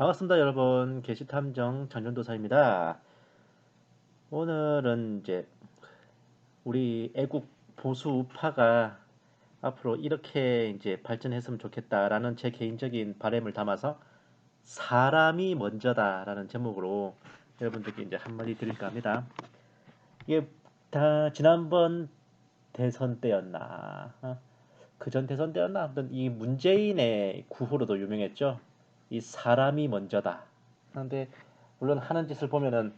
반갑습니다, 여러분. 게시탐정 전전도사입니다. 오늘은 이제 우리 애국 보수 우파가 앞으로 이렇게 이제 발전했으면 좋겠다라는 제 개인적인 바람을 담아서 사람이 먼저다라는 제목으로 여러분들께 이제 한마디 드릴까 합니다. 이게 다 지난번 대선 때였나? 그전 대선 때였나? 아무튼 이 문재인의 구호로도 유명했죠. 이 사람이 먼저다. 그런데 물론 하는 짓을 보면은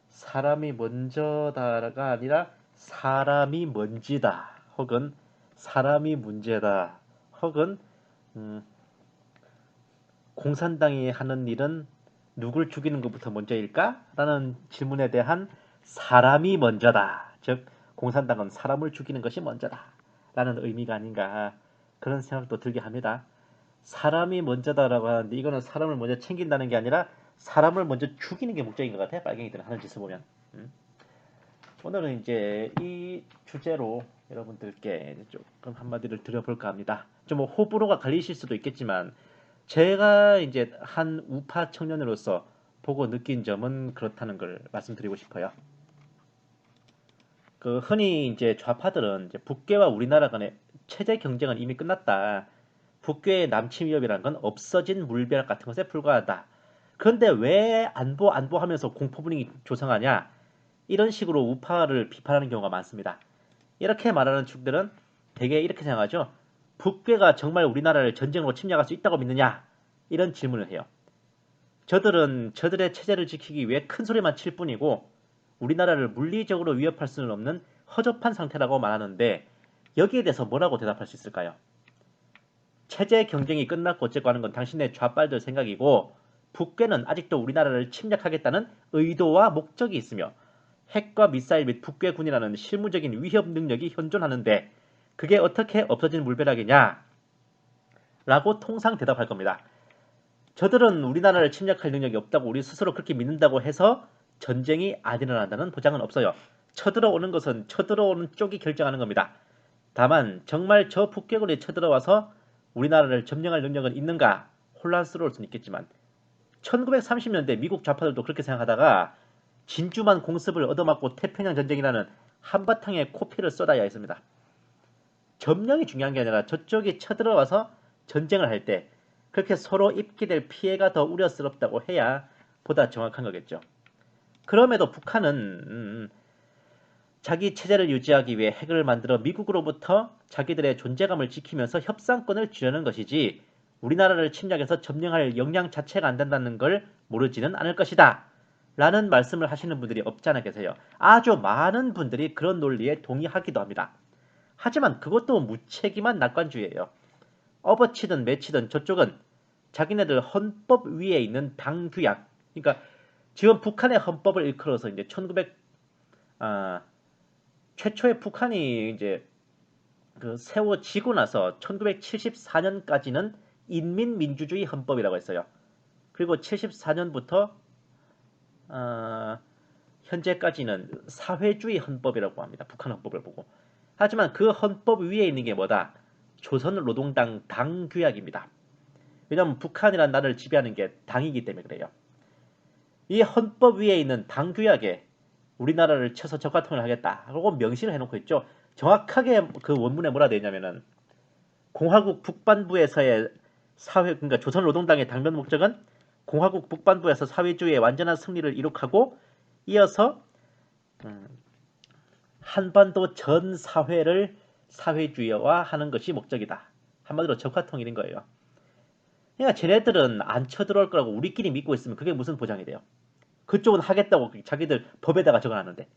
사람이 먼저다가 아니라 사람이 먼지다. 혹은 사람이 문제다. 혹은 음, 공산당이 하는 일은 누굴 죽이는 것부터 먼저일까? 라는 질문에 대한 사람이 먼저다. 즉 공산당은 사람을 죽이는 것이 먼저다. 라는 의미가 아닌가 그런 생각도 들게 합니다. 사람이 먼저다라고 하는데 이거는 사람을 먼저 챙긴다는 게 아니라 사람을 먼저 죽이는 게 목적인 것 같아요. 빨갱이들은 하는 짓을 보면. 오늘은 이제 이 주제로 여러분들께 조금 한마디를 드려볼까 합니다. 좀 호불호가 갈리실 수도 있겠지만 제가 이제 한 우파 청년으로서 보고 느낀 점은 그렇다는 걸 말씀드리고 싶어요. 그 흔히 이제 좌파들은 이제 북괴와 우리나라 간의 체제 경쟁은 이미 끝났다. 북괴의 남침 위협이라는 건 없어진 물벼락 같은 것에 불과하다. 그런데 왜 안보 하면서 공포 분위기 조성하냐? 이런 식으로 우파를 비판하는 경우가 많습니다. 이렇게 말하는 축들은 대개 이렇게 생각하죠. 북괴가 정말 우리나라를 전쟁으로 침략할 수 있다고 믿느냐? 이런 질문을 해요. 저들은 저들의 체제를 지키기 위해 큰 소리만 칠 뿐이고 우리나라를 물리적으로 위협할 수는 없는 허접한 상태라고 말하는데 여기에 대해서 뭐라고 대답할 수 있을까요? 체제 경쟁이 끝났고 어쨌고 하는 건 당신의 좌빨들 생각이고 북괴는 아직도 우리나라를 침략하겠다는 의도와 목적이 있으며 핵과 미사일 및 북괴군이라는 실무적인 위협 능력이 현존하는데 그게 어떻게 없어진 물벼락이냐? 라고 통상 대답할 겁니다. 저들은 우리나라를 침략할 능력이 없다고 우리 스스로 그렇게 믿는다고 해서 전쟁이 안 일어난다는 보장은 없어요. 쳐들어오는 것은 쳐들어오는 쪽이 결정하는 겁니다. 다만 정말 저 북괴군이 쳐들어와서 우리나라를 점령할 능력은 있는가 혼란스러울 수는 있겠지만 1930년대 미국 좌파들도 그렇게 생각하다가 진주만 공습을 얻어맞고 태평양 전쟁이라는 한바탕의 코피를 쏟아야 했습니다. 점령이 중요한 게 아니라 저쪽이 쳐들어와서 전쟁을 할 때 그렇게 서로 입게 될 피해가 더 우려스럽다고 해야 보다 정확한 거겠죠. 그럼에도 북한은 자기 체제를 유지하기 위해 핵을 만들어 미국으로부터 자기들의 존재감을 지키면서 협상권을 쥐려는 것이지 우리나라를 침략해서 점령할 역량 자체가 안 된다는 걸 모르지는 않을 것이다. 라는 말씀을 하시는 분들이 없지 않아 계세요. 아주 많은 분들이 그런 논리에 동의하기도 합니다. 하지만 그것도 무책임한 낙관주의예요. 업어치든 매치든 저쪽은 자기네들 헌법 위에 있는 당규약. 그러니까 지금 북한의 헌법을 일컬어서 이제 1900 최초의 북한이 이제 그 세워지고 나서 1974년까지는 인민민주주의 헌법이라고 했어요. 그리고 74년부터 현재까지는 사회주의 헌법이라고 합니다. 북한 헌법을 보고. 하지만 그 헌법 위에 있는 게 뭐다? 조선노동당 당규약입니다. 왜냐하면 북한이라는 나라를 지배하는 게 당이기 때문에 그래요. 이 헌법 위에 있는 당규약에 우리나라를 쳐서 적화통일을 하겠다라고 명시를 해놓고 있죠. 정확하게 그 원문에 뭐라 되어 있냐면은 공화국 북반부에서의 사회 그러니까 조선노동당의 당면 목적은 공화국 북반부에서 사회주의의 완전한 승리를 이룩하고 이어서 한반도 전 사회를 사회주의화하는 것이 목적이다. 한마디로 적화통일인 거예요. 그러니까 쟤네들은 안 쳐들어올 거라고 우리끼리 믿고 있으면 그게 무슨 보장이 돼요? 그쪽은 하겠다고 자기들 법에다가 적어놨는데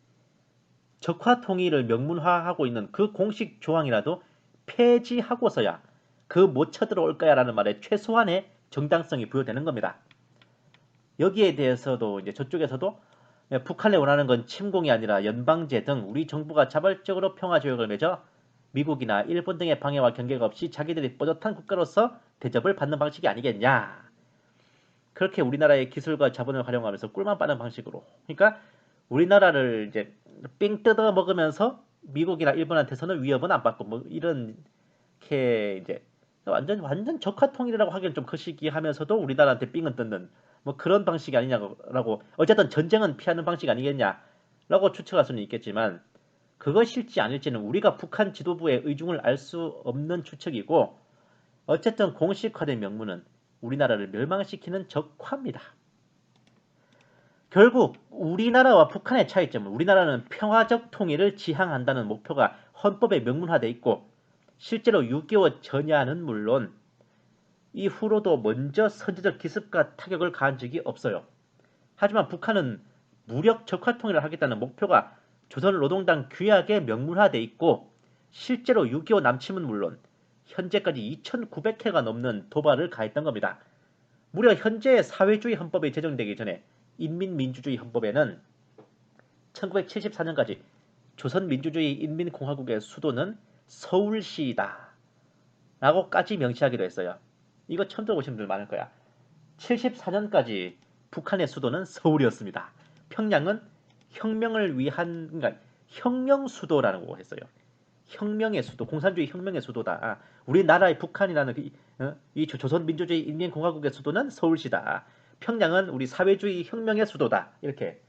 적화통일을 명문화하고 있는 그 공식 조항이라도 폐지하고서야 그 못 쳐들어올 거야라는 말에 최소한의 정당성이 부여되는 겁니다. 여기에 대해서도 이제 저쪽에서도 북한에 원하는 건 침공이 아니라 연방제 등 우리 정부가 자발적으로 평화조약을 맺어 미국이나 일본 등의 방해와 경계가 없이 자기들이 뽀듯한 국가로서 대접을 받는 방식이 아니겠냐. 그렇게 우리나라의 기술과 자본을 활용하면서 꿀만 빠는 방식으로. 그러니까 우리나라를 이제 삥 뜯어 먹으면서 미국이나 일본한테서는 위협은 안 받고 뭐 이렇게 이제 완전 적화통일이라고 하기엔 좀 거시기하면서도 우리나라한테 삥은 뜯는 뭐 그런 방식이 아니냐고 어쨌든 전쟁은 피하는 방식 아니겠냐라고 추측할 수는 있겠지만 그것일지 아닐지는 우리가 북한 지도부의 의중을 알 수 없는 추측이고 어쨌든 공식화된 명분은 우리나라를 멸망시키는 적화입니다. 결국 우리나라와 북한의 차이점은 우리나라는 평화적 통일을 지향한다는 목표가 헌법에 명문화되어 있고 실제로 6.25 전야는 물론 이후로도 먼저 선제적 기습과 타격을 가한 적이 없어요. 하지만 북한은 무력 적화 통일을 하겠다는 목표가 조선노동당 규약에 명문화되어 있고 실제로 6.25 남침은 물론 현재까지 2,900회가 넘는 도발을 가했던 겁니다. 무려 현재 사회주의 헌법이 제정되기 전에 인민민주주의 헌법에는 1974년까지 조선민주주의 인민공화국의 수도는 서울시이다 라고까지 명시하기도 했어요. 이거 처음 들어보신 분들 많을 거야. 74년까지 북한의 수도는 서울이었습니다. 평양은 혁명을 위한 그러니까 혁명 수도라고 했어요. 혁명의 수도, 공산주의 혁명의 수도다. 우리나라의 북한이라는 이 조선민주주의 인민공화국의 수도는 서울시다. 평양은 우리 사회주의 혁명의 수도다. 이렇게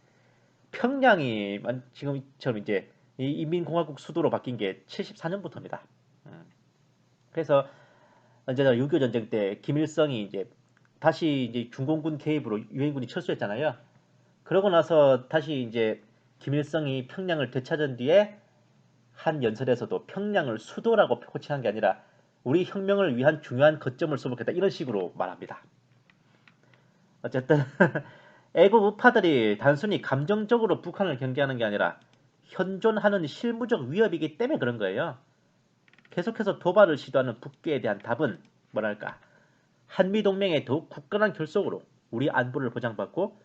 평양이 지금처럼 이제 이 인민공화국 수도로 바뀐 게 74년부터입니다. 그래서 언제나 6.25 전쟁 때 김일성이 이제 다시 이제 중공군 개입으로 유엔군이 철수했잖아요. 그러고 나서 다시 이제 김일성이 평양을 되찾은 뒤에 한 연설에서도 평양을 수도라고 호칭한 게 아니라 우리 혁명을 위한 중요한 거점을 수복했다 이런 식으로 말합니다. 어쨌든 애국 우파들이 단순히 감정적으로 북한을 경계하는 게 아니라 현존하는 실무적 위협이기 때문에 그런 거예요. 계속해서 도발을 시도하는 북괴에 대한 답은 뭐랄까 한미동맹의 더욱 굳건한 결속으로 우리 안보를 보장받고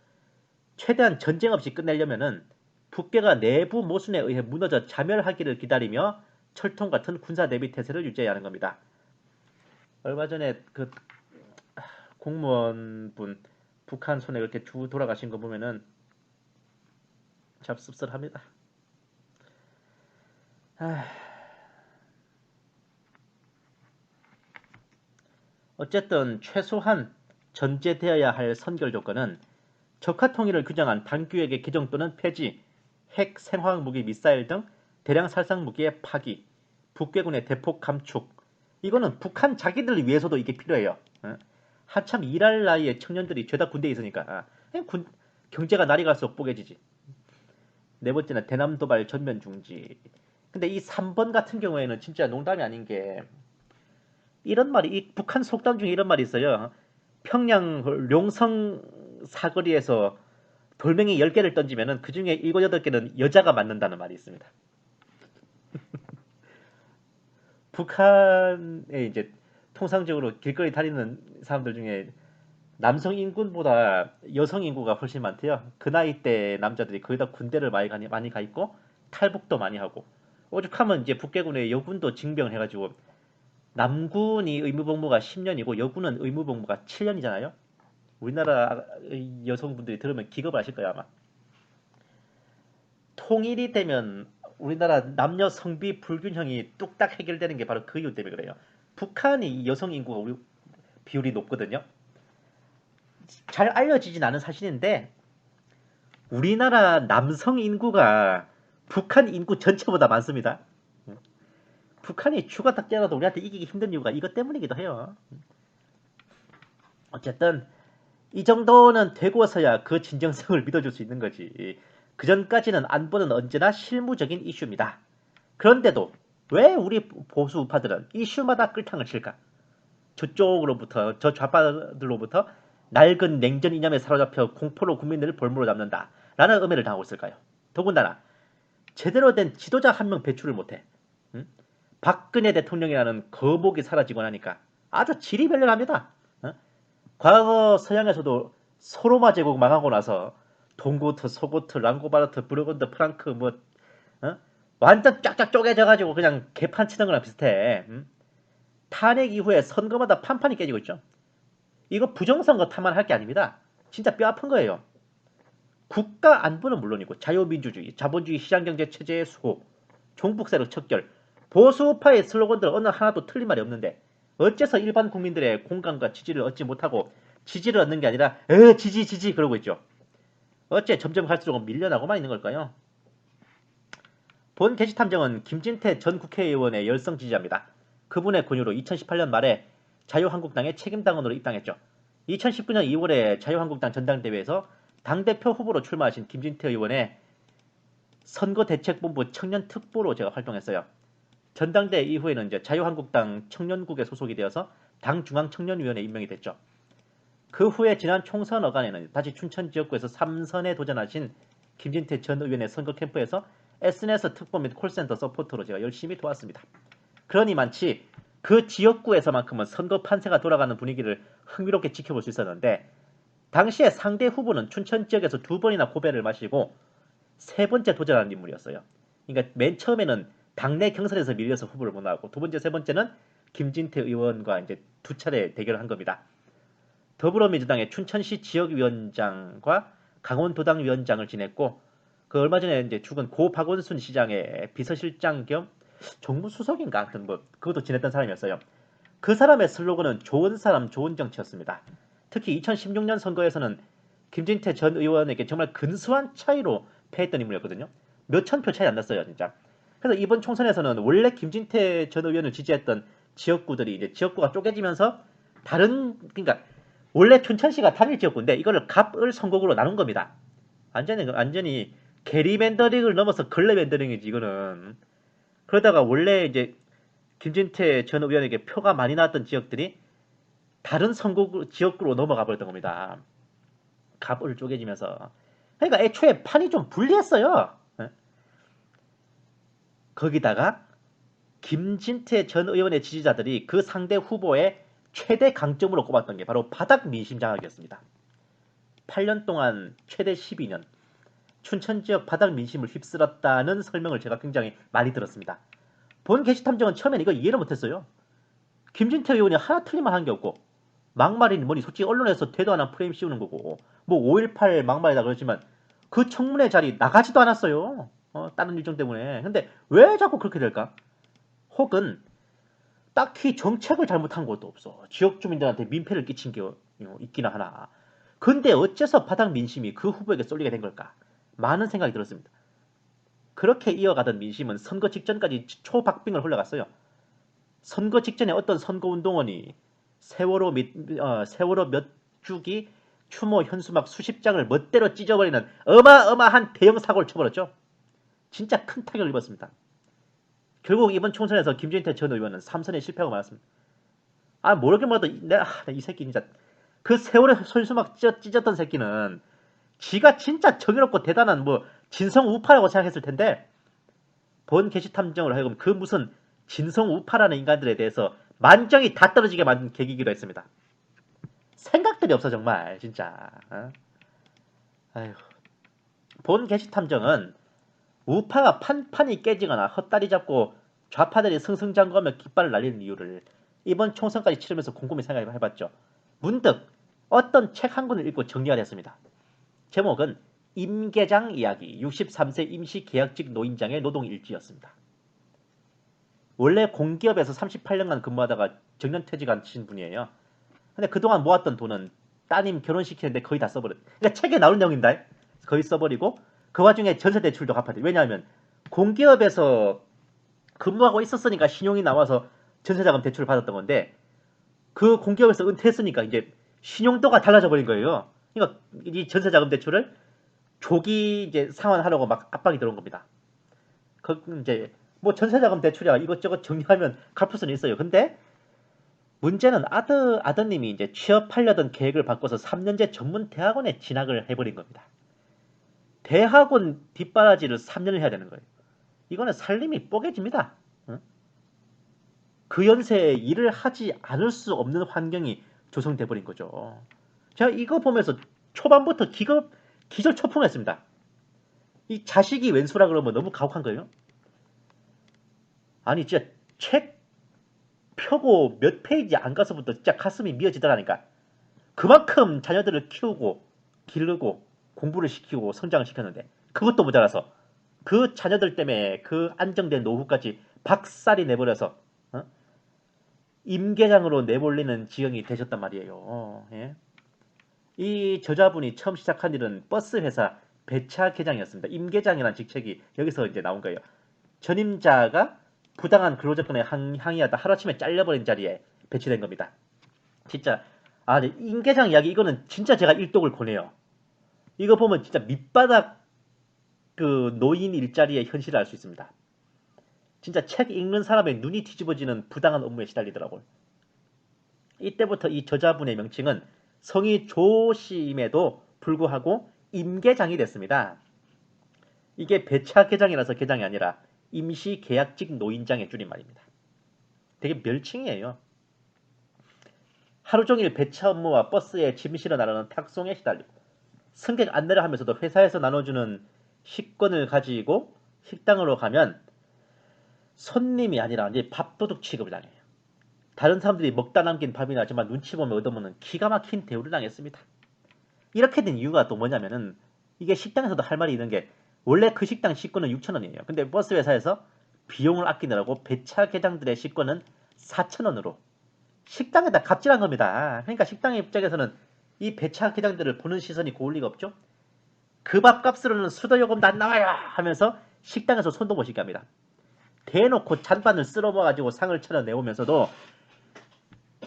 최대한 전쟁 없이 끝내려면은 북괴가 내부 모순에 의해 무너져 자멸하기를 기다리며 철통 같은 군사 대비 태세를 유지해야 하는 겁니다. 얼마 전에 그 공무원분 북한 손에 이렇게 쭉 돌아가신 거 보면은 참 씁쓸합니다. 어쨌든 최소한 전제되어야 할 선결 조건은 적화 통일을 규정한 당규역의 개정 또는 폐지, 핵, 생화학 무기, 미사일 등 대량 살상 무기의 파기, 북괴군의 대폭 감축. 이거는 북한 자기들을 위해서도 이게 필요해요. 한참 일할 나이에 청년들이 죄다 군대에 있으니까 경제가 날이 갈수록 뽀개지지. 네 번째는 대남 도발 전면 중지. 근데 이 3번 같은 경우에는 진짜 농담이 아닌 게 이런 말이 이 북한 속담 중에 이런 말이 있어요. 평양 룡성 사거리에서 돌멩이 10개를 던지면은 그 중에 7, 8개는 여자가 맞는다는 말이 있습니다. 북한에 이제 통상적으로 길거리 다니는 사람들 중에 남성 인구보다 여성 인구가 훨씬 많대요. 그 나이 때 남자들이 거의 다 군대를 많이 가 있고 탈북도 많이 하고 오죽하면 이제 북괴군의 여군도 징병을 해가지고 남군이 의무복무가 10년이고 여군은 의무복무가 7년이잖아요. 우리나라 여성분들이 들으면 기겁을 하실 거예요 아마. 통일이 되면 우리나라 남녀 성비 불균형이 뚝딱 해결되는 게 바로 그 이유 때문에 그래요. 북한이 여성 인구가 우리 비율이 높거든요. 잘 알려지진 않은 사실인데 우리나라 남성 인구가 북한 인구 전체보다 많습니다. 북한이 추가 딱 떼어도 우리한테 이기기 힘든 이유가 이것 때문이기도 해요. 어쨌든 이 정도는 되고서야 그 진정성을 믿어줄 수 있는 거지. 그 전까지는 안보는 언제나 실무적인 이슈입니다. 그런데도 왜 우리 보수 우파들은 이슈마다 끌탕을 칠까? 저쪽으로부터 저 좌파들로부터 낡은 냉전 이념에 사로잡혀 공포로 국민들을 볼모로 잡는다 라는 음해를 당하고 있을까요? 더군다나 제대로 된 지도자 한 명 배출을 못해. 응? 박근혜 대통령이라는 거목이 사라지고 나니까 아주 지리멸렬합니다. 과거 서양에서도 소로마 제국 망하고 나서 동고트, 소고트, 랑고바르트, 부르건드, 프랑크 완전 쫙쫙 쪼개져가지고 그냥 개판 치는 거랑 비슷해. 탄핵 이후에 선거마다 판판이 깨지고 있죠. 이거 부정선거 탓만 할 게 아닙니다. 진짜 뼈 아픈 거예요. 국가 안보는 물론이고 자유민주주의, 자본주의 시장경제 체제의 수호, 종북세력 척결, 보수파의 슬로건들 어느 하나도 틀린 말이 없는데 어째서 일반 국민들의 공감과 지지를 얻지 못하고 지지를 얻는 게 아니라 지지 그러고 있죠. 어째 점점 갈수록 밀려나고만 있는 걸까요? 본 게시탐정은 김진태 전 국회의원의 열성 지지자입니다. 그분의 권유로 2018년 말에 자유한국당의 책임당원으로 입당했죠. 2019년 2월에 자유한국당 전당대회에서 당대표 후보로 출마하신 김진태 의원의 선거대책본부 청년특보로 제가 활동했어요. 전당대회 이후에는 이제 자유한국당 청년국에 소속이 되어서 당 중앙청년위원회 임명이 됐죠. 그 후에 지난 총선 어간에는 다시 춘천 지역구에서 3선에 도전하신 김진태 전 의원의 선거 캠프에서 SNS 특보 및 콜센터 서포터로 제가 열심히 도왔습니다. 그러니 많지 그 지역구에서만큼은 선거 판세가 돌아가는 분위기를 흥미롭게 지켜볼 수 있었는데 당시에 상대 후보는 춘천 지역에서 2번이나 고배를 마시고 3번째 도전하는 인물이었어요. 그러니까 맨 처음에는 당내 경선에서 밀려서 후보를 못 나왔고 2번째, 3번째는 김진태 의원과 이제 2차례 대결을 한 겁니다. 더불어민주당의 춘천시 지역위원장과 강원도당 위원장을 지냈고 그 얼마 전에 이제 죽은 고 박원순 시장의 비서실장 겸 정무수석인가 하여튼 뭐 그것도 지냈던 사람이었어요. 그 사람의 슬로건은 좋은 사람 좋은 정치였습니다. 특히 2016년 선거에서는 김진태 전 의원에게 정말 근소한 차이로 패했던 인물이었거든요. 몇천 표 차이 안 났어요, 진짜. 그래서 이번 총선에서는 원래 김진태 전 의원을 지지했던 지역구들이 이제 지역구가 쪼개지면서 그러니까 원래 춘천시가 단일 지역구인데 이거를 갑을 선거구로 나눈 겁니다. 완전히 게리맨더링을 넘어서 걸레맨더링이지 이거는. 그러다가 원래 이제 김진태 전 의원에게 표가 많이 나왔던 지역들이 다른 선거구 지역구로 넘어가 버렸던 겁니다. 갑을 쪼개지면서. 그러니까 애초에 판이 좀 불리했어요. 거기다가 김진태 전 의원의 지지자들이 그 상대 후보의 최대 강점으로 꼽았던 게 바로 바닥 민심 장악이었습니다. 8년 동안 최대 12년 춘천 지역 바닥 민심을 휩쓸었다는 설명을 제가 굉장히 많이 들었습니다. 본 게시탐정은 처음엔 이거 이해를 못했어요. 김진태 의원이 하나 틀리만 한 게 없고 막말이니 뭐니 솔직히 언론에서 되도 않은 프레임 씌우는 거고 뭐 5.18 막말이다 그러지만 그 청문회 자리 나가지도 않았어요. 다른 일정 때문에. 근데 왜 자꾸 그렇게 될까? 혹은 딱히 정책을 잘못한 것도 없어. 지역 주민들한테 민폐를 끼친 게 있기나 하나. 근데 어째서 바닥 민심이 그 후보에게 쏠리게 된 걸까? 많은 생각이 들었습니다. 그렇게 이어가던 민심은 선거 직전까지 초박빙을 흘러갔어요. 선거 직전에 어떤 선거운동원이 세월호 몇 주기 추모 현수막 수십 장을 멋대로 찢어버리는 어마어마한 대형 사고를 쳐버렸죠. 진짜 큰 타격을 입었습니다. 결국 이번 총선에서 김진태 전 의원은 3선에 실패하고 말았습니다. 모르게 뭐라도 이 새끼 진짜 그 세월호 현수막 찢었던 새끼는 지가 진짜 정의롭고 대단한 뭐 진성 우파라고 생각했을 텐데 본 게시탐정을 하여금 그 무슨 진성 우파라는 인간들에 대해서 만정이 다 떨어지게 만든 계기이기도 했습니다. 생각들이 없어 정말 진짜. 아휴. 본 게시탐정은 우파가 판판이 깨지거나 헛다리 잡고 좌파들이 승승장구하며 깃발을 날리는 이유를 이번 총선까지 치르면서 곰곰이 생각해봤죠. 문득 어떤 책 한 권을 읽고 정리가 됐습니다. 제목은 임계장 이야기 63세 임시계약직 노인장의 노동일지였습니다. 원래 공기업에서 38년간 근무하다가 정년퇴직하신 분이에요. 근데 그동안 모았던 돈은 따님 결혼시키는데 거의 다 써버렸어요. 그러니까 책에 나올 내용입니다. 거의 써버리고 그 와중에 전세대출도 갚아야 돼요. 왜냐하면 공기업에서 근무하고 있었으니까 신용이 나와서 전세자금 대출을 받았던 건데 그 공기업에서 은퇴했으니까 이제 신용도가 달라져 버린 거예요. 그러니까 이 전세자금 대출을 조기 이제 상환하려고 막 압박이 들어온 겁니다. 이제 뭐 전세자금 대출이야 이것저것 정리하면 갚을 수는 있어요. 근데 문제는 아드님이 이제 취업하려던 계획을 바꿔서 3년제 전문 대학원에 진학을 해버린 겁니다. 대학원 뒷바라지를 3년을 해야 되는 거예요. 이거는 살림이 뽀개집니다. 그 연세에 일을 하지 않을 수 없는 환경이 조성돼 버린 거죠. 제가 이거 보면서 초반부터 기절초풍했습니다. 이 자식이 왼수라 그러면 너무 가혹한 거예요. 아니 진짜 책 펴고 몇 페이지 안 가서부터 진짜 가슴이 미어지더라니까. 그만큼 자녀들을 키우고 기르고 공부를 시키고 성장을 시켰는데 그것도 모자라서 그 자녀들 때문에 그 안정된 노후까지 박살이 내버려서 임계장으로 내몰리는 지경이 되셨단 말이에요. 예? 이 저자분이 처음 시작한 일은 버스 회사 배차 계장이었습니다. 임계장이라는 직책이 여기서 이제 나온 거예요. 전임자가 부당한 근로조건에 항의하다 하루아침에 잘려버린 자리에 배치된 겁니다. 진짜 네, 임계장 이야기 이거는 진짜 제가 일독을 권해요. 이거 보면 진짜 밑바닥 그 노인 일자리의 현실을 알 수 있습니다. 진짜 책 읽는 사람의 눈이 뒤집어지는 부당한 업무에 시달리더라고요. 이때부터 이 저자분의 명칭은 성이 조씨임에도 불구하고 임계장이 됐습니다. 이게 배차 계장이라서 계장이 아니라 임시 계약직 노인장의 줄임말입니다. 되게 멸칭이에요. 하루 종일 배차 업무와 버스에 짐 실어 나르는 탁송에 시달리고 승객 안내를 하면서도 회사에서 나눠주는 식권을 가지고 식당으로 가면 손님이 아니라 이제 밥도둑 취급을 당해요. 다른 사람들이 먹다 남긴 밥이나 정말 눈치 보면 얻어먹는 기가 막힌 대우를 당했습니다. 이렇게 된 이유가 또 뭐냐면은 이게 식당에서도 할 말이 있는 게 원래 그 식당 식권은 6,000원이에요. 근데 버스 회사에서 비용을 아끼느라고 배차 계장들의 식권은 4,000원으로 식당에다 갑질한 겁니다. 그러니까 식당의 입장에서는 이 배차 계장들을 보는 시선이 고울 리가 없죠. 그 밥값으로는 수도요금도 안 나와요 하면서 식당에서 손도 못 씻게 합니다. 대놓고 잔반을 쓸어모아가지고 상을 차려 내오면서도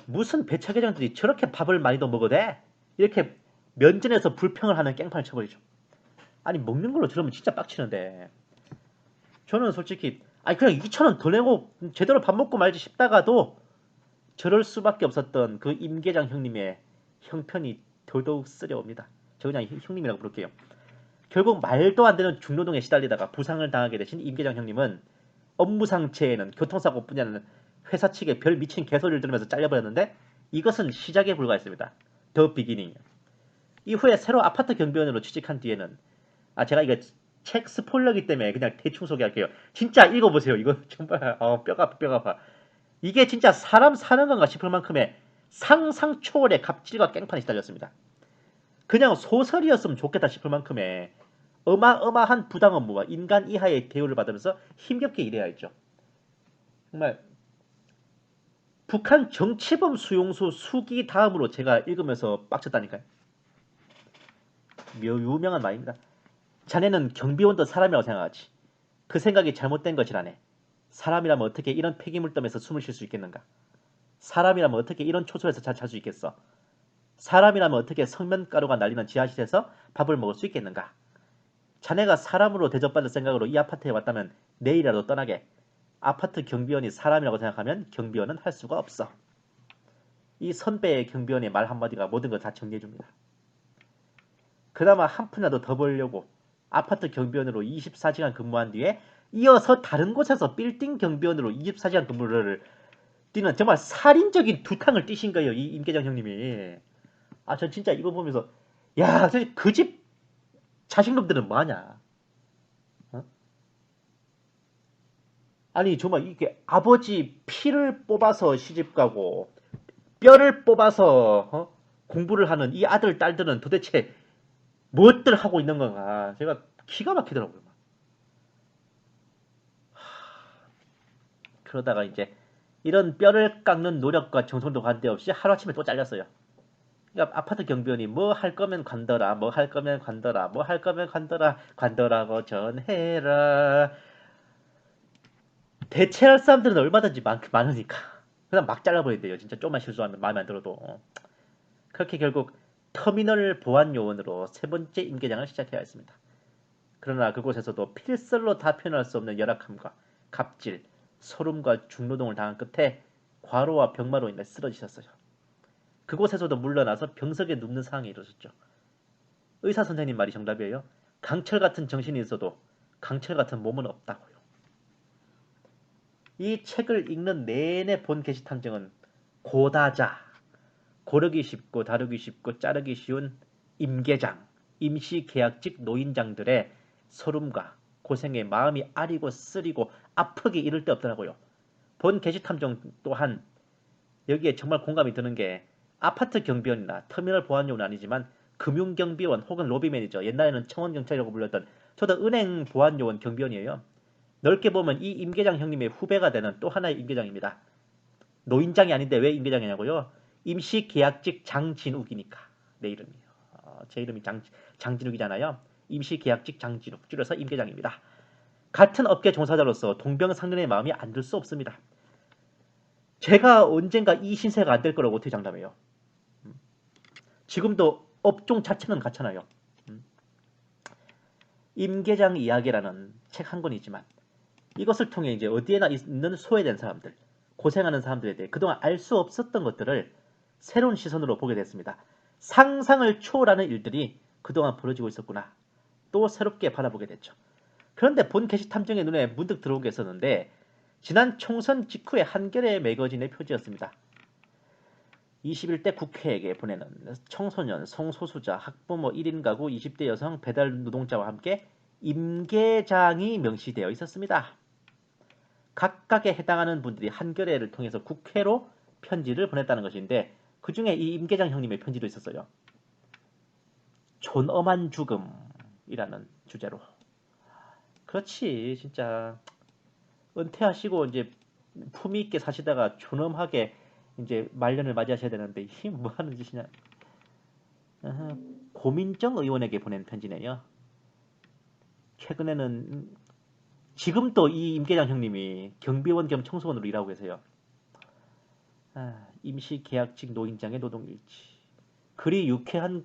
무슨 배차 계장들이 저렇게 밥을 많이도 먹어대? 이렇게 면전에서 불평을 하는 깽판을 쳐버리죠. 아니 먹는 걸로 들으면 진짜 빡치는데 저는 솔직히 그냥 2,000원 더 내고 제대로 밥 먹고 말지 싶다가도 저럴 수밖에 없었던 그 임계장 형님의 형편이 더더욱 쓰려옵니다. 저 그냥 형님이라고 부를게요. 결국 말도 안 되는 중노동에 시달리다가 부상을 당하게 되신 임계장 형님은 업무상체에는 교통사고뿐이 아니라 회사 측에 별 미친 개소리를 들으면서 잘려버렸는데 이것은 시작에 불과했습니다. 더 비기닝. 이후에 새로 아파트 경비원으로 취직한 뒤에는 제가 이거 책 스포일러기 때문에 그냥 대충 소개할게요. 진짜 읽어보세요. 이거 정말 뼈가 아파 뼈가 아파. 이게 진짜 사람 사는 건가 싶을 만큼의 상상 초월의 갑질과 깽판이 시달렸습니다. 그냥 소설이었으면 좋겠다 싶을 만큼의 어마어마한 부당 업무와 인간 이하의 대우를 받으면서 힘겹게 일해야 했죠. 정말 북한 정치범 수용소 수기 다음으로 제가 읽으면서 빡쳤다니까요. 유명한 말입니다. 자네는 경비원도 사람이라고 생각하지. 그 생각이 잘못된 것이라네. 사람이라면 어떻게 이런 폐기물덤에서 숨을 쉴 수 있겠는가? 사람이라면 어떻게 이런 초소에서 잘 잘 수 있겠어? 사람이라면 어떻게 성면가루가 날리는 지하실에서 밥을 먹을 수 있겠는가? 자네가 사람으로 대접받을 생각으로 이 아파트에 왔다면 내일이라도 떠나게. 아파트 경비원이 사람이라고 생각하면 경비원은 할 수가 없어. 이 선배의 경비원의 말 한마디가 모든 걸 다 정리해줍니다. 그나마 한 푼이라도 더 벌려고 아파트 경비원으로 24시간 근무한 뒤에 이어서 다른 곳에서 빌딩 경비원으로 24시간 근무를 뛰는 정말 살인적인 두 탕을 뛰신 거예요. 이 임계장 형님이. 전 진짜 이거 보면서 야, 그 집 자식놈들은 뭐하냐? 아니 정말 이게 아버지 피를 뽑아서 시집가고 뼈를 뽑아서 공부를 하는 이 아들 딸들은 도대체 무엇들 하고 있는 건가? 제가 기가 막히더라고요. 그러다가 이제 이런 뼈를 깎는 노력과 정성도 관대없이 하루아침에 또 잘렸어요. 그러니까 아파트 경비원이 뭐 할 거면 관둬라, 뭐 할 거면 관둬라, 뭐 할 거면 관둬라, 관둬라고 전해라. 대체할 사람들은 얼마든지 많으니까 그냥 막 잘라버린대요. 진짜 조금만 실수하면 마음에 안 들어도. 그렇게 결국 터미널 보안 요원으로 세 번째 임계장을 시작해야 했습니다. 그러나 그곳에서도 필설로 다 표현할 수 없는 열악함과 갑질, 소름과 중노동을 당한 끝에 과로와 병마로 인해 쓰러지셨어요. 그곳에서도 물러나서 병석에 눕는 상황이 이루어졌죠. 의사 선생님 말이 정답이에요. 강철 같은 정신이 있어도 강철 같은 몸은 없다고요. 이 책을 읽는 내내 본 게시탐정은 고다자, 고르기 쉽고 다루기 쉽고 자르기 쉬운 임계장, 임시계약직 노인장들의 소름과 고생에 마음이 아리고 쓰리고 아프기 이를 데 없더라고요. 본 게시탐정 또한 여기에 정말 공감이 드는 게 아파트 경비원이나 터미널 보안요원은 아니지만 금융경비원 혹은 로비매니저, 옛날에는 청원경찰이라고 불렸던 저도 은행 보안요원 경비원이에요. 넓게 보면 이 임계장 형님의 후배가 되는 또 하나의 임계장입니다. 노인장이 아닌데 왜 임계장이냐고요? 임시계약직 장진욱이니까 내 이름이에요. 제 이름이 장진욱이잖아요. 임시계약직 장진욱, 줄여서 임계장입니다. 같은 업계 종사자로서 동병상련의 마음이 안 들 수 없습니다. 제가 언젠가 이 신세가 안 될 거라고 어떻게 장담해요? 지금도 업종 자체는 같잖아요. 임계장 이야기라는 책 한 권이지만 이것을 통해 이제 어디에나 있는 소외된 사람들, 고생하는 사람들에 대해 그동안 알 수 없었던 것들을 새로운 시선으로 보게 됐습니다. 상상을 초월하는 일들이 그동안 벌어지고 있었구나. 또 새롭게 바라보게 됐죠. 그런데 본 게시 탐정의 눈에 문득 들어온 게 있었는데 지난 총선 직후에 한겨레 매거진의 표지였습니다. 21대 국회에게 보내는 청소년, 성소수자, 학부모 1인 가구 20대 여성 배달 노동자와 함께 임계장이 명시되어 있었습니다. 각각에 해당하는 분들이 한겨레를 통해서 국회로 편지를 보냈다는 것인데 그 중에 이 임계장 형님의 편지도 있었어요. 존엄한 죽음이라는 주제로. 그렇지, 진짜 은퇴하시고 이제 품위 있게 사시다가 존엄하게 이제 말년을 맞이하셔야 되는데 이 뭐 하는 짓이냐. 고민정 의원에게 보낸 편지네요. 최근에는 지금 또 이 임계장 형님이 경비원 겸 청소원으로 일하고 계세요. 임시계약직 노인장의 노동일지. 그리 유쾌한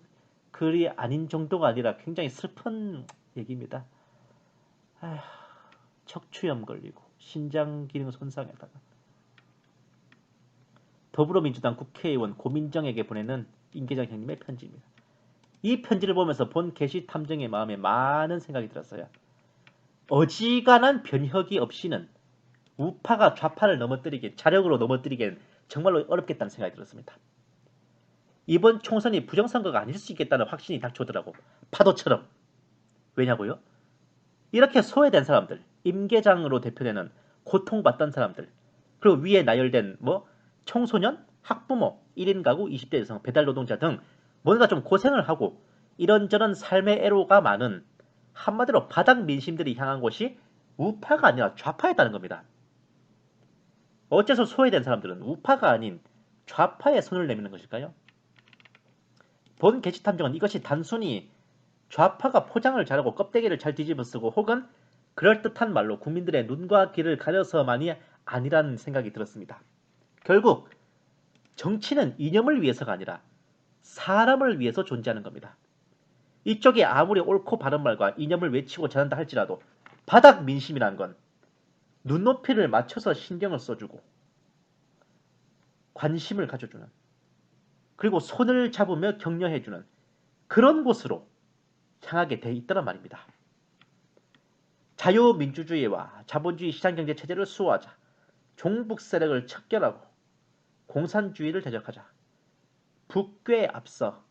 글이 아닌 정도가 아니라 굉장히 슬픈 얘기입니다. 척추염 걸리고 신장 기능 손상에다가 더불어민주당 국회의원 고민정에게 보내는 임계장 형님의 편지입니다. 이 편지를 보면서 본 게시 탐정의 마음에 많은 생각이 들었어요. 어지간한 변혁이 없이는 우파가 좌파를 넘어뜨리기, 자력으로 넘어뜨리기엔 정말로 어렵겠다는 생각이 들었습니다. 이번 총선이 부정선거가 아닐 수 있겠다는 확신이 닥쳐오더라고. 파도처럼. 왜냐고요? 이렇게 소외된 사람들, 임계장으로 대표되는 고통받던 사람들, 그리고 위에 나열된 청소년, 학부모, 1인 가구, 20대 여성, 배달 노동자 등 뭔가 좀 고생을 하고 이런저런 삶의 애로가 많은 한마디로 바닥 민심들이 향한 곳이 우파가 아니라 좌파였다는 겁니다. 어째서 소외된 사람들은 우파가 아닌 좌파에 손을 내미는 것일까요? 본 게시 탐정은 이것이 단순히 좌파가 포장을 잘하고 껍데기를 잘 뒤집어 쓰고 혹은 그럴듯한 말로 국민들의 눈과 귀를 가려서만이 아니라는 생각이 들었습니다. 결국 정치는 이념을 위해서가 아니라 사람을 위해서 존재하는 겁니다. 이쪽이 아무리 옳고 바른 말과 이념을 외치고 전한다 할지라도 바닥 민심이란 건 눈높이를 맞춰서 신경을 써주고 관심을 가져주는 그리고 손을 잡으며 격려해주는 그런 곳으로 향하게 돼 있다는 말입니다. 자유민주주의와 자본주의 시장경제 체제를 수호하자. 종북 세력을 척결하고 공산주의를 대적하자. 북괴에 맞서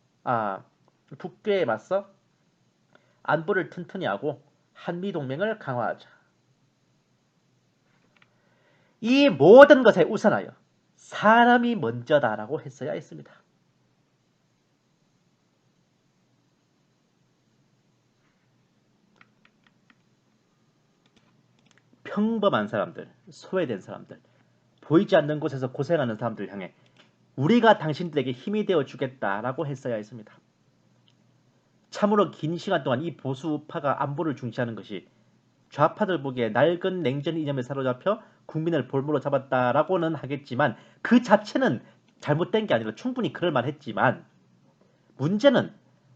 안보를 튼튼히 하고 한미동맹을 강화하자. 이 모든 것에 우선하여 사람이 먼저다라고 했어야 했습니다. 평범한 사람들, 소외된 사람들, 보이지 않는 곳에서 고생하는 사람들을 향해 우리가 당신들에게 힘이 되어 주겠다라고 했어야 했습니다. 참으로 긴 시간 동안 이 보수 우파가 안보를 중시하는 것이 좌파들 보기에 낡은 냉전 이념에 사로잡혀 국민을 볼모로 잡았다라고는 하겠지만 그 자체는 잘못된 게 아니라 충분히 그럴만했지만 문제는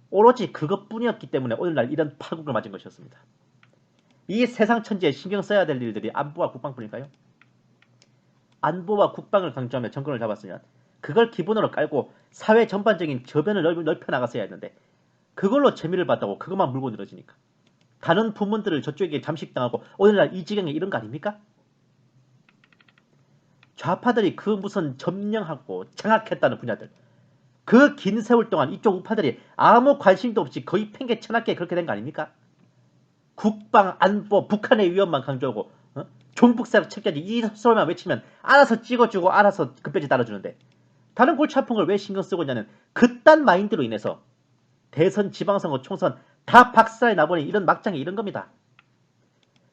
오로지 그것뿐이었기 때문에 오늘날 이런 파국을 맞은 것이었습니다. 이 세상 천지에 신경 써야 될 일들이 안보와 국방뿐일까요? 안보와 국방을 강조하며 정권을 잡았으면 그걸 기본으로 깔고 사회 전반적인 저변을 넓혀 나갔어야 했는데 그걸로 재미를 봤다고 그것만 물고 늘어지니까 다른 부문들을 저쪽에게 잠식당하고 오늘날 이 지경에 이런 거 아닙니까? 좌파들이 그 무슨 점령하고 장악했다는 분야들 그 긴 세월 동안 이쪽 우파들이 아무 관심도 없이 거의 팽개쳐놨게 그렇게 된 거 아닙니까? 국방, 안보, 북한의 위협만 강조하고 종북세력 척결지 이 소리만 외치면 알아서 찍어주고 알아서 급배지 따라주는데 다른 골치 아픈 걸 왜 신경 쓰고 있냐는 그딴 마인드로 인해서 대선, 지방선거, 총선 다 박살이 나버린 이런 막장이 이런 겁니다.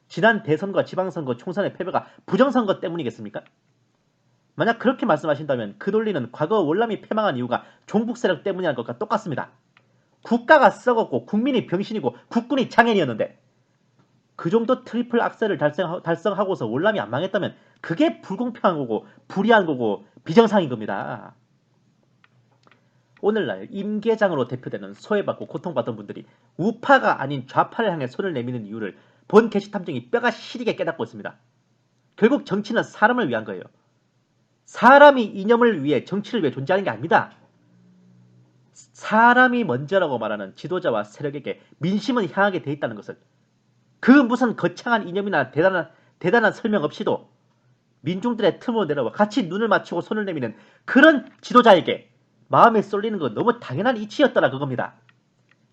지난 대선과 지방선거, 총선의 패배가 부정선거 때문이겠습니까? 만약 그렇게 말씀하신다면 그 논리는 과거 월남이 패망한 이유가 종북세력 때문이라는 것과 똑같습니다. 국가가 썩었고 국민이 병신이고 국군이 장애인이었는데 그 정도 트리플 악셀을 달성하고서 월남이 안 망했다면 그게 불공평한 거고 불의한 거고 비정상인 겁니다. 오늘날 임계장으로 대표되는 소외받고 고통받던 분들이 우파가 아닌 좌파를 향해 손을 내미는 이유를 본 게시탐정이 뼈가 시리게 깨닫고 있습니다. 결국 정치는 사람을 위한 거예요. 사람이 이념을 위해 정치를 위해 존재하는 게 아닙니다. 사람이 먼저라고 말하는 지도자와 세력에게 민심은 향하게 돼 있다는 것을 그 무슨 거창한 이념이나 대단한 설명 없이도 민중들의 틈으로 내려와 같이 눈을 맞추고 손을 내미는 그런 지도자에게 마음에 쏠리는 건 너무 당연한 이치였더라 그겁니다.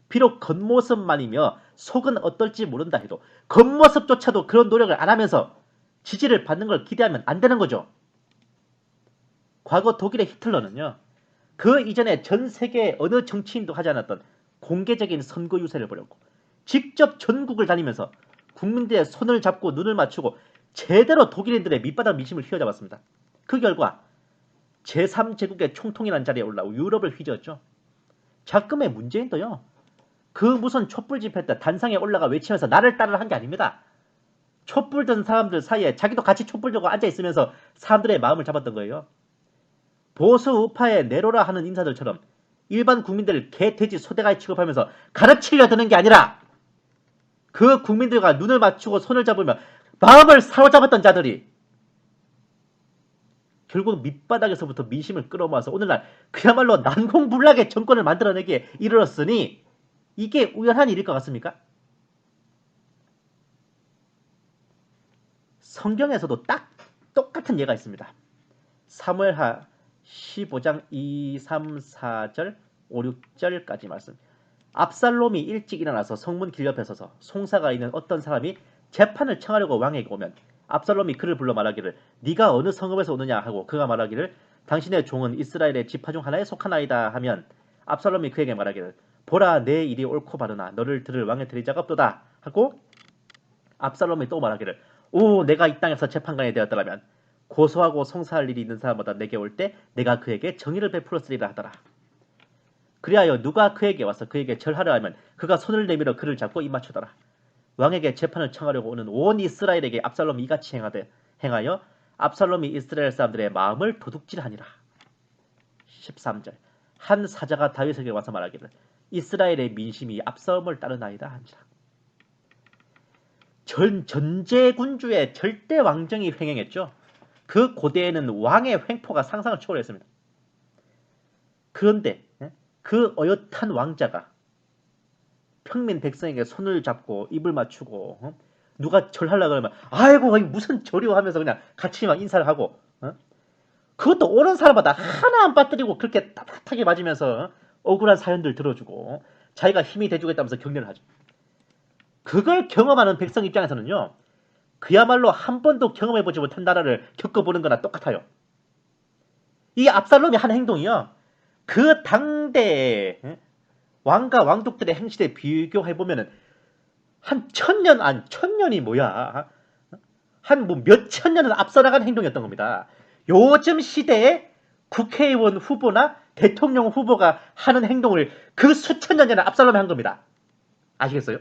비록 겉모습만이며 속은 어떨지 모른다 해도 겉모습조차도 그런 노력을 안 하면서 지지를 받는 걸 기대하면 안 되는 거죠. 과거 독일의 히틀러는요. 그 이전에 전 세계 어느 정치인도 하지 않았던 공개적인 선거 유세를 벌였고 직접 전국을 다니면서 국민들의 손을 잡고 눈을 맞추고 제대로 독일인들의 밑바닥 민심을 휘어잡았습니다. 그 결과 제3제국의 총통이라는 자리에 올라오고 유럽을 휘저었죠. 자금의 문재인도요. 그 무슨 촛불 집회 때 단상에 올라가 외치면서 나를 따르라 한 게 아닙니다. 촛불 든 사람들 사이에 자기도 같이 촛불 들고 앉아있으면서 사람들의 마음을 잡았던 거예요. 보수 우파의 내로라 하는 인사들처럼 일반 국민들을 개, 돼지, 소대가리 취급하면서 가르치려 드는 게 아니라 그 국민들과 눈을 맞추고 손을 잡으며 마음을 사로잡았던 자들이 결국 밑바닥에서부터 민심을 끌어모아서 오늘날 그야말로 난공불락의 정권을 만들어내기에 이르렀으니 이게 우연한 일일 것 같습니까? 성경에서도 딱 똑같은 예가 있습니다. 사무엘하 15장 2, 3, 4절, 5, 6절까지 말씀. 압살롬이 일찍 일어나서 성문 길 옆에 서서 송사가 있는 어떤 사람이 재판을 청하려고 왕에게 오면 압살롬이 그를 불러 말하기를 네가 어느 성읍에서 오느냐 하고 그가 말하기를 당신의 종은 이스라엘의 지파 중 하나에 속하나이다 하면 압살롬이 그에게 말하기를 보라 내 일이 옳고 바르나 너를 들을 왕의 대리자가 없도다 하고 압살롬이 또 말하기를 오 내가 이 땅에서 재판관이 되었더라면 고소하고 송사할 일이 있는 사람마다 내게 올 때 내가 그에게 정의를 베풀었으리라 하더라. 그리하여 누가 그에게 와서 그에게 절하려 하면 그가 손을 내밀어 그를 잡고 입맞추더라. 왕에게 재판을 청하려고 오는 온 이스라엘에게 압살롬이 이같이 행하여 압살롬이 이스라엘 사람들의 마음을 도둑질하니라. 13절 한 사자가 다윗에게 와서 말하기를 이스라엘의 민심이 압살롬을 따르나이다 하니라. 전제군주의 절대 왕정이 횡행했죠. 그 고대에는 왕의 횡포가 상상을 초월했습니다. 그런데 그 어엿한 왕자가 평민 백성에게 손을 잡고 입을 맞추고 누가 절하려고 그러면 아이고 무슨 절이오 하면서 그냥 같이 막 인사를 하고 그것도 오는 사람마다 하나 안 빠뜨리고 그렇게 따뜻하게 맞으면서 억울한 사연들 들어주고 자기가 힘이 돼주겠다면서 격려를 하죠. 그걸 경험하는 백성 입장에서는요. 그야말로 한 번도 경험해보지 못한 나라를 겪어보는 거나 똑같아요. 이 압살롬이 한 행동이요. 그 당대의 왕과 왕족들의 행실에 비교해보면은 한 천년이 뭐야. 한 뭐 몇천 년을 앞서나간 행동이었던 겁니다. 요즘 시대에 국회의원 후보나 대통령 후보가 하는 행동을 그 수천 년 전에 압살롬이 한 겁니다. 아시겠어요?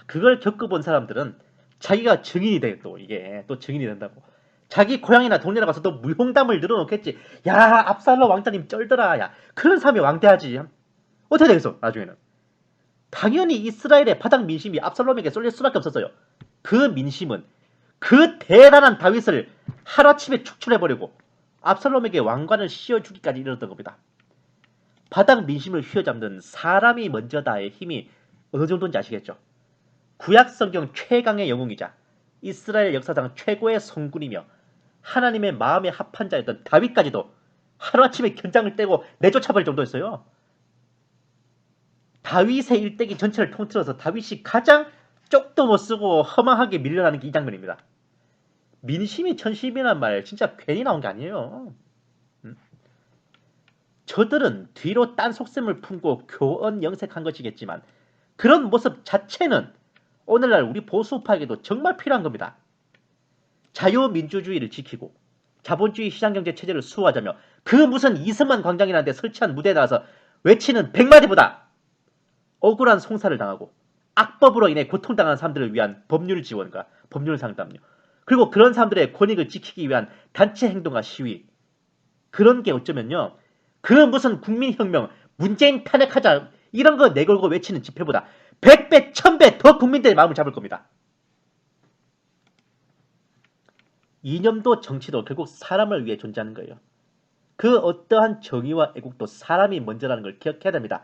그걸 겪어본 사람들은 자기가 증인이 돼, 또 이게 또 증인이 된다고. 자기 고향이나 동네에 가서 또 무용담을 늘어놓겠지. 야 압살롬 왕자님 쩔더라. 야 그런 사람이 왕대하지. 어떻게 되겠어 나중에는. 당연히 이스라엘의 바닥 민심이 압살롬에게 쏠릴 수밖에 없었어요. 그 민심은 그 대단한 다윗을 하루아침에 축출해버리고 압살롬에게 왕관을 씌워주기까지 이르렀던 겁니다. 바닥 민심을 휘어잡는 사람이 먼저다의 힘이 어느 정도인지 아시겠죠? 구약 성경 최강의 영웅이자 이스라엘 역사상 최고의 성군이며 하나님의 마음에 합한 자였던 다윗까지도 하루아침에 견장을 떼고 내쫓아버릴 정도였어요. 다윗의 일대기 전체를 통틀어서 다윗이 가장 쪽도 못 쓰고 허망하게 밀려나는 게 이 장면입니다. 민심이 천심이란 말 진짜 괜히 나온 게 아니에요. 저들은 뒤로 딴 속셈을 품고 교언 영색한 것이겠지만 그런 모습 자체는 오늘날 우리 보수파에게도 정말 필요한 겁니다. 자유민주주의를 지키고 자본주의 시장경제 체제를 수호하자며 그 무슨 이승만 광장이라는 데 설치한 무대에 나와서 외치는 100마디보다 억울한 송사를 당하고 악법으로 인해 고통당하는 사람들을 위한 법률 지원과 법률 상담료, 그리고 그런 사람들의 권익을 지키기 위한 단체 행동과 시위, 그런 게 어쩌면요, 그 무슨 국민혁명, 문재인 탄핵하자 이런 거 내걸고 외치는 집회보다 100배, 1000배 더 국민들의 마음을 잡을 겁니다. 이념도 정치도 결국 사람을 위해 존재하는 거예요. 그 어떠한 정의와 애국도 사람이 먼저라는 걸 기억해야 됩니다.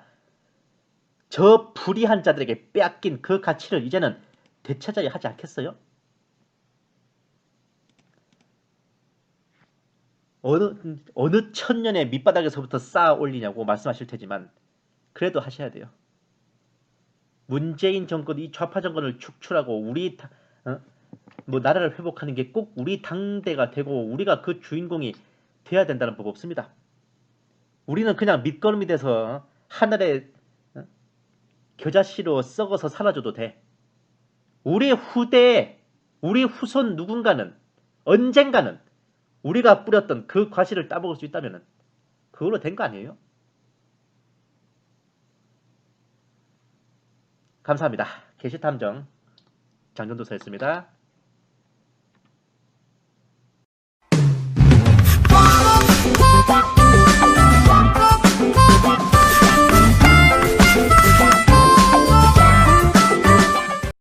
저 불의한 자들에게 빼앗긴 그 가치를 이제는 되찾아야 하지 않겠어요? 어느 천년의 밑바닥에서부터 쌓아 올리냐고 말씀하실 테지만 그래도 하셔야 돼요. 문재인 정권, 이 좌파 정권을 축출하고 우리 뭐 나라를 회복하는 게 꼭 우리 당대가 되고 우리가 그 주인공이 돼야 된다는 법 없습니다. 우리는 그냥 밑거름이 돼서 하늘에 겨자씨로 썩어서 사라져도 돼. 우리 후대에 우리 후손 누군가는 언젠가는 우리가 뿌렸던 그 과실을 따먹을 수 있다면 그걸로 된 거 아니에요? 감사합니다. 게시탐정 장전도사였습니다.